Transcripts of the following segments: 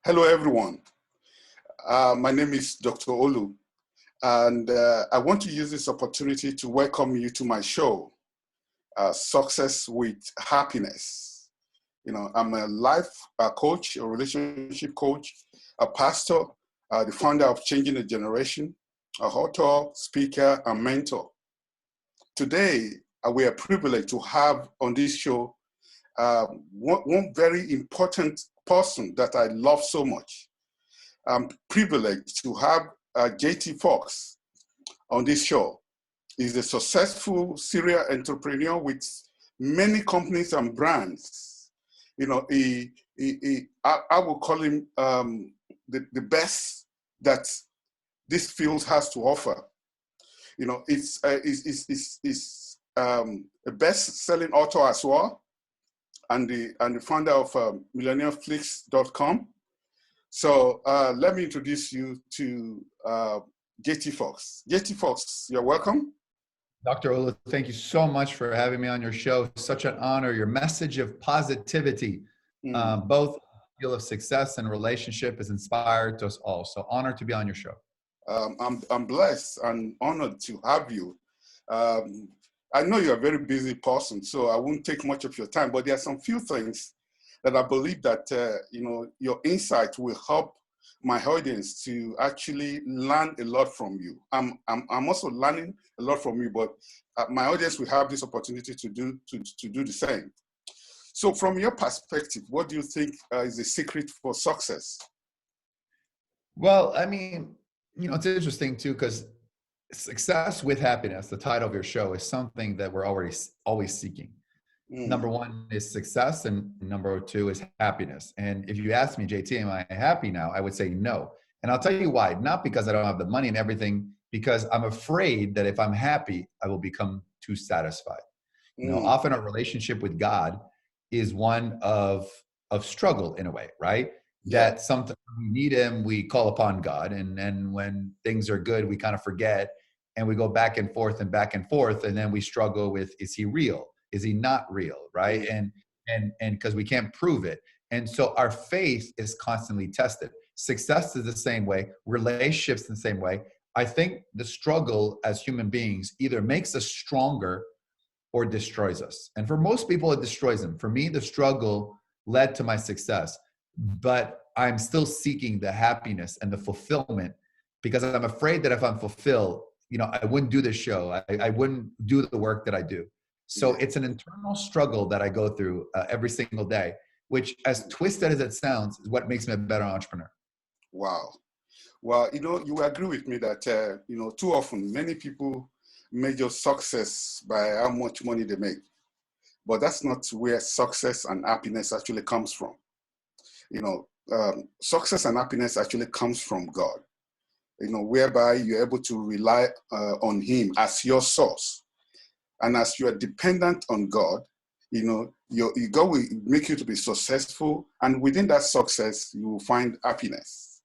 Hello, everyone. My name is Dr. Olu, and I want to use this opportunity to welcome you to my show, Success with Happiness. I'm a life coach, a relationship coach, a pastor, the founder of Changing the Generation, a author, speaker, and mentor. Today, we are privileged to have on this show one very important person that I love so much. I'm privileged to have JT Foxx on this show. He's a successful serial entrepreneur with many companies and brands. I will call him the best that this field has to offer. It's a best-selling author as well, and the founder of millionaireflix.com. So let me introduce you to JT Foxx. JT Foxx, you're welcome. Dr. Olu, thank you so much for having me on your show. Such an honor. Your message of positivity, both field of success and relationship, is inspired to us all. So honored to be on your show. I'm blessed and honored to have you. I know you're a very busy person, so I won't take much of your time, but there are some few things that I believe that your insight will help my audience to actually learn a lot from you. I'm also learning a lot from you, but my audience will have this opportunity to do the same. So, from your perspective, what do you think is the secret for success? Well, I mean, it's interesting too, because success with happiness, the title of your show, is something that we're always seeking. Number one is success, and number two is happiness. And if you ask me, JT, am I happy now? I would say no. And I'll tell you why. Not because I don't have the money and everything, because I'm afraid that if I'm happy, I will become too satisfied. Often our relationship with God is one of struggle in a way, right? Yeah. That sometimes we need him, we call upon God. And when things are good, we kind of forget and we go back and forth. And then we struggle with, is he real? Is he not real, right? And because we can't prove it. And so our faith is constantly tested. Success is the same way. Relationships the same way. I think the struggle as human beings either makes us stronger or destroys us. And for most people, it destroys them. For me, the struggle led to my success. But I'm still seeking the happiness and the fulfillment, because I'm afraid that if I'm fulfilled, I wouldn't do this show. I wouldn't do the work that I do. So it's an internal struggle that I go through every single day, which, as twisted as it sounds, is what makes me a better entrepreneur. Wow. Well, you agree with me that, too often many people measure success by how much money they make. But that's not where success and happiness actually comes from. Success and happiness actually comes from God, whereby you're able to rely on him as your source. And as you are dependent on God, God will make you to be successful. And within that success, you will find happiness.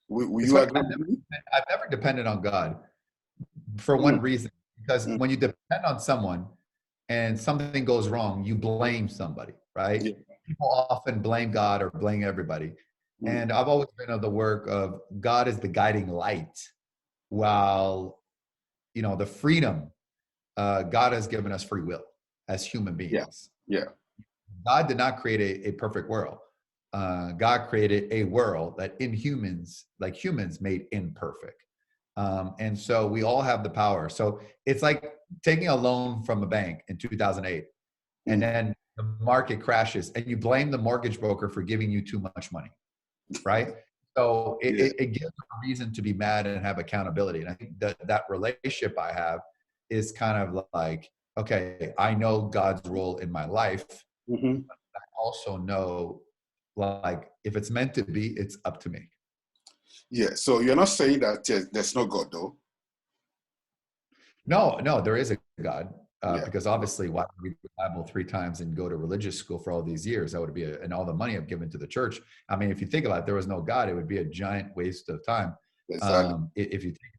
Will you agree with me? I've never depended on God for one reason, because when you depend on someone and something goes wrong, you blame somebody, right? Yeah. People often blame God or blame everybody. And I've always been of the work of God is the guiding light, while, the freedom, God has given us free will as human beings. Yeah. God did not create a perfect world. God created a world that humans made imperfect. And so we all have the power. So it's like taking a loan from a bank in 2008, and then the market crashes and you blame the mortgage broker for giving you too much money, right? So it gives a reason to be mad and have accountability. And I think that relationship I have is kind of like, okay, I know God's role in my life. But I also know, like, if it's meant to be, it's up to me. Yeah. So you're not saying that there's no God, though? No, there is a God. Because obviously, why would we read the Bible 3 times and go to religious school for all these years? That would be and all the money I've given to the church. I mean, if you think about it, there was no God, it would be a giant waste of time. Exactly. If you think,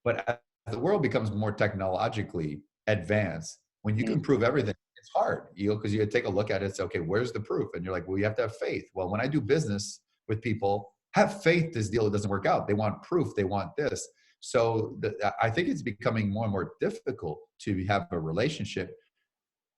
but as the world becomes more technologically advanced, when you can prove everything, it's hard, because you take a look at it and say, okay, where's the proof? And you're like, well, you have to have faith. Well, when I do business, with people have faith this deal doesn't work out. They want proof. They want this. So I think it's becoming more and more difficult to have a relationship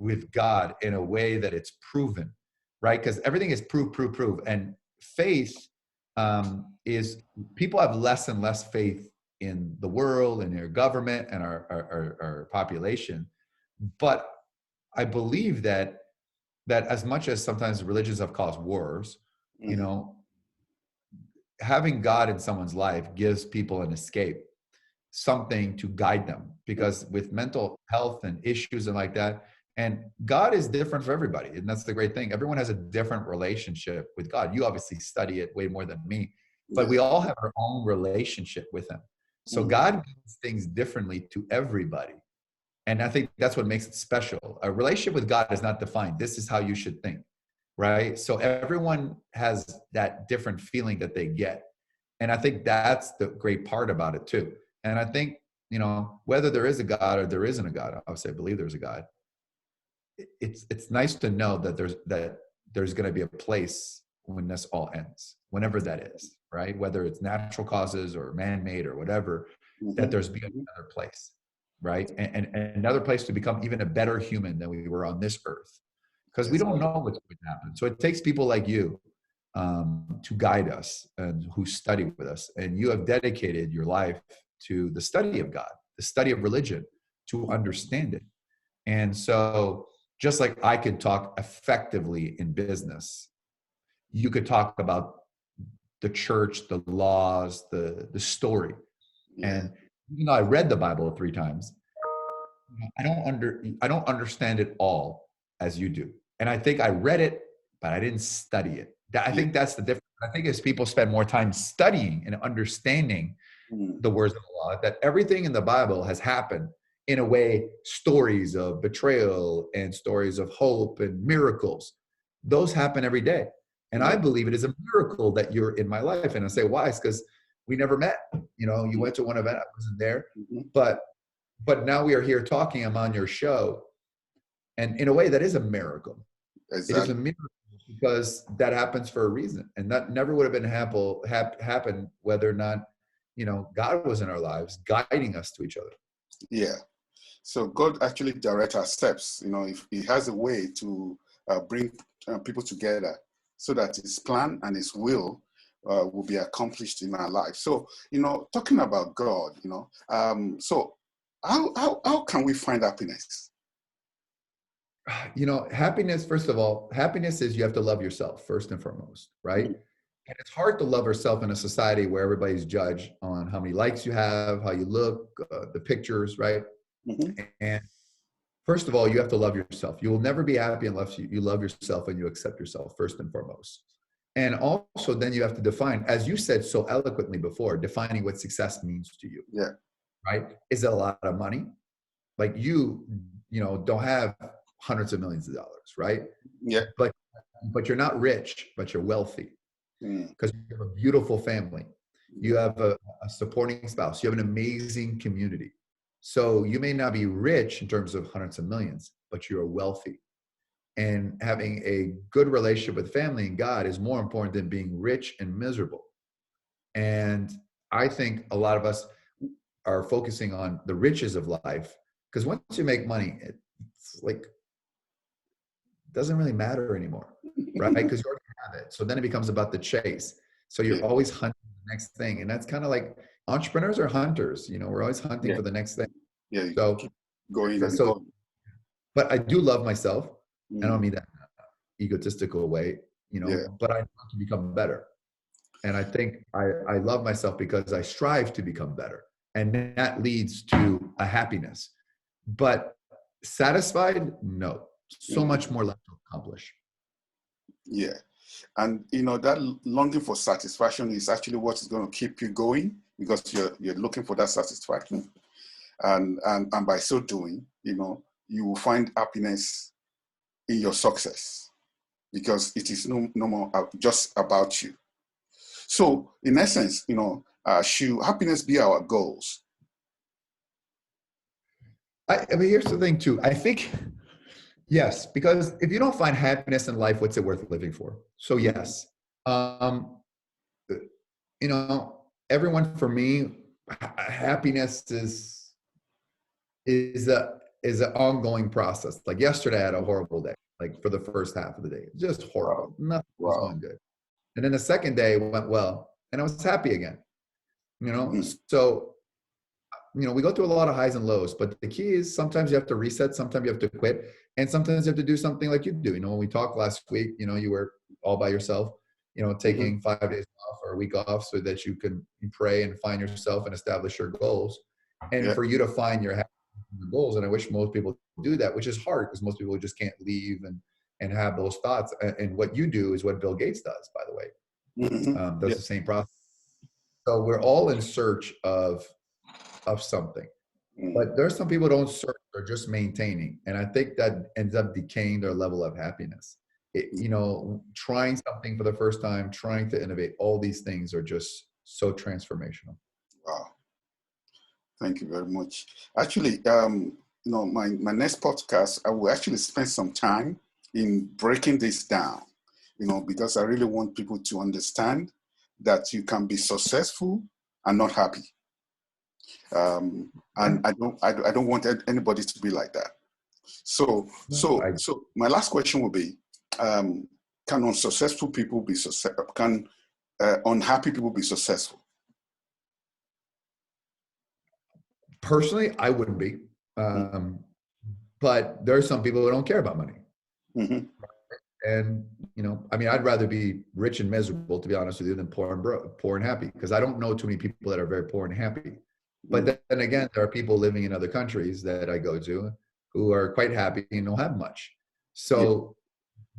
with God in a way that it's proven, right? Because everything is proof. And faith is, people have less and less faith in the world and your government and our population. But I believe that as much as sometimes religions have caused wars, you know, having God in someone's life gives people an escape, something to guide them, because with mental health and issues and like that, and God is different for everybody. And that's the great thing. Everyone has a different relationship with God. You obviously study it way more than me, but we all have our own relationship with him. So God does things differently to everybody. And I think that's what makes it special. A relationship with God is not defined. This is how you should think, right? So everyone has that different feeling that they get. And I think that's the great part about it too. And I think, you know, whether there is a God or there isn't a God, obviously I believe there's a God. It's nice to know that there's going to be a place when this all ends, whenever that is, right? Whether it's natural causes or man-made or whatever, that there's be another place, right? And another place to become even a better human than we were on this earth, because we don't know what's going to happen. So it takes people like you to guide us and who study with us. And you have dedicated your life to the study of God, the study of religion, to understand it. And so just like I could talk effectively in business, you could talk about the church, the laws, the story. And you know, I read the Bible 3 times. I don't understand it all as you do. And I think I read it, but I didn't study it. I think that's the difference. I think as people spend more time studying and understanding the words of the law, that everything in the Bible has happened in a way, stories of betrayal and stories of hope and miracles, those happen every day. And I believe it is a miracle that you're in my life. And I say, why? It's because we never met. You know, you went to one event, I wasn't there, but now we are here talking. I'm on your show. And in a way, that is a miracle. Exactly. It is a miracle because that happens for a reason. And that never would have been happen whether or not, you know, God was in our lives, guiding us to each other. Yeah. So God actually directs our steps. You know, if He has a way to bring people together so that His plan and His will will be accomplished in our life. So, you know, talking about God, you know, so how can we find happiness? You know, happiness, first of all, happiness is you have to love yourself first and foremost, right? And it's hard to love yourself in a society where everybody's judged on how many likes you have, how you look, the pictures, right? And first of all, you have to love yourself. You will never be happy unless you love yourself and you accept yourself first and foremost. And also then you have to define, as you said so eloquently before, defining what success means to you. Yeah. Right? Is it a lot of money? Like you know, don't have hundreds of millions of dollars, right? Yeah. But you're not rich, but you're wealthy because you have a beautiful family. You have a supporting spouse. You have an amazing community. So you may not be rich in terms of hundreds of millions, but you're wealthy. And having a good relationship with family and God is more important than being rich and miserable. And I think a lot of us are focusing on the riches of life, because once you make money, it's like, it doesn't really matter anymore, right? Because you already have it. So then it becomes about the chase. So you're always hunting the next thing. And that's kind of like entrepreneurs are hunters, you know, we're always hunting for the next thing. Yeah. So keep going and going. But I do love myself. I don't mean that in an egotistical way, you know, but I want to become better. And I think I love myself because I strive to become better. And that leads to a happiness. But satisfied? No. So much more left to accomplish. Yeah. And, you know, that longing for satisfaction is actually what is going to keep you going, because you're looking for that satisfaction. And by so doing, you know, you will find happiness in your success, because it is no more just about you. So in essence, you know, should happiness be our goals? I mean, here's the thing too. I think, yes, because if you don't find happiness in life, what's it worth living for? So yes. you know, everyone, for me, happiness is an ongoing process. Like yesterday, I had a horrible day. Like for the first half of the day, just Wow. horrible. Nothing was Wow. going good. And then the second day went well, and I was happy again. You know, Mhm. so we go through a lot of highs and lows, but the key is sometimes you have to reset, sometimes you have to quit, and sometimes you have to do something like you do. You know, when we talked last week, you were all by yourself, Mhm. taking 5 days off or a week off so that you can pray and find yourself and establish your goals. And Yeah. for you to find your goals, and I wish most people do that, which is hard because most people just can't leave and have those thoughts. And what you do is what Bill Gates does, by the way. Mhm. Does Yeah. the same process. So we're all in search of something. Mm. But there's some people who don't search, they're just maintaining. And I think that ends up decaying their level of happiness. Trying something for the first time, trying to innovate, all these things are just so transformational. Wow. Thank you very much. Actually, my next podcast, I will actually spend some time in breaking this down, because I really want people to understand that you can be successful and not happy. And I don't want anybody to be like that. So, No, so, so my last question will be, can unsuccessful people be successful? Can unhappy people be successful? personally, I wouldn't be. Um, but there are some people who don't care about money. Mm-hmm. And, I mean, I'd rather be rich and miserable, to be honest with you, than poor and broke, poor and happy, because I don't know too many people that are very poor and happy. But then again, there are people living in other countries that I go to who are quite happy and don't have much. Yeah. So,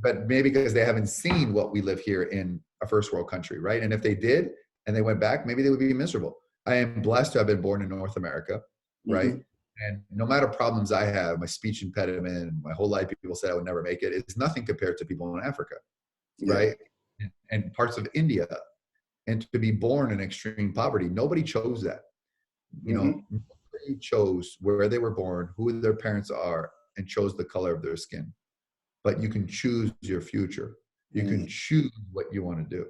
but maybe because they haven't seen what we live here in a first world country, right? And if they did and they went back, maybe they would be miserable. I am blessed to have been born in North America, right? Mm-hmm. And no matter problems I have, my speech impediment, my whole life, people said I would never make it. It's nothing compared to people in Africa, Yeah. right? And parts of India. And to be born in extreme poverty, nobody chose that. Mm-hmm. Nobody chose where they were born, who their parents are, and chose the color of their skin. But you can choose your future. You can Mm-hmm. choose what you want to do.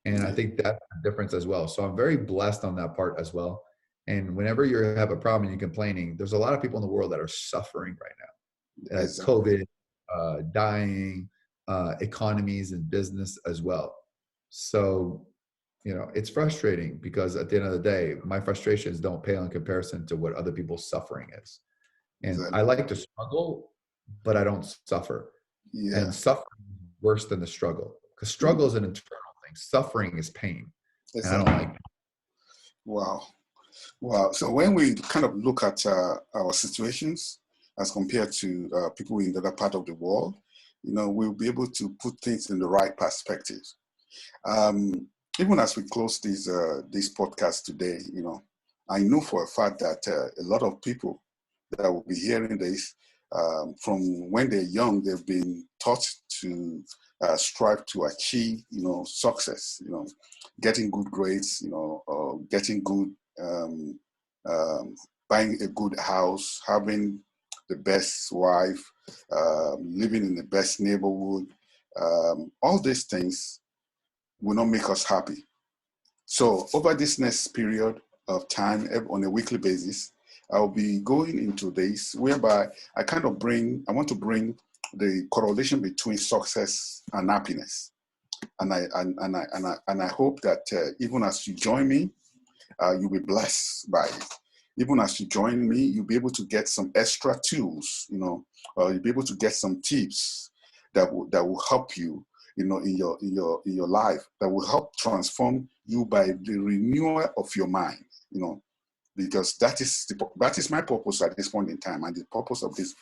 And I Yeah. think that's the difference as well. So I'm very blessed on that part as well. And whenever you have a problem and you're complaining, there's a lot of people in the world that are suffering right now. Exactly. COVID, dying, economies and business as well. So, it's frustrating because at the end of the day, my frustrations don't pale in comparison to what other people's suffering is. And I Exactly. like to struggle, but I don't suffer. Yeah. And suffering is worse than the struggle, because struggle is an internal thing. Suffering is pain. And I don't Exactly. like it. Wow. Wow. So when we kind of look at our situations as compared to people in the other part of the world, we'll be able to put things in the right perspective. Um, Even as we close this podcast today, I know for a fact that a lot of people that will be hearing this from when they're young, they've been taught to strive to achieve, success, getting good grades, or getting good, um, um, buying a good house, having the best wife, living in the best neighborhood, all these things will not make us happy. So over this next period of time on a weekly basis, I'll be going into this whereby I want to bring the correlation between success and happiness. And I hope that even as you join me, you'll be blessed by it. Even as you join me, you'll be able to get some extra tools, or you'll be able to get some tips that will help you, in your life, that will help transform you by the renewal of your mind, because that is my purpose at this point in time, and the purpose of this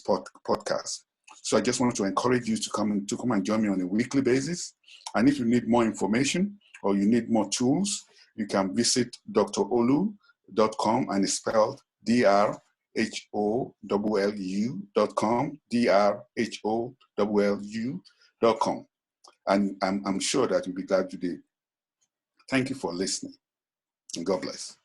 podcast. So I just wanted to encourage you to come and join me on a weekly basis. And if you need more information or you need more tools, you can visit drolu.com, and it's spelled drholu.com, drholu.com. And I'm sure that you'll be glad today. Thank you for listening, and God bless.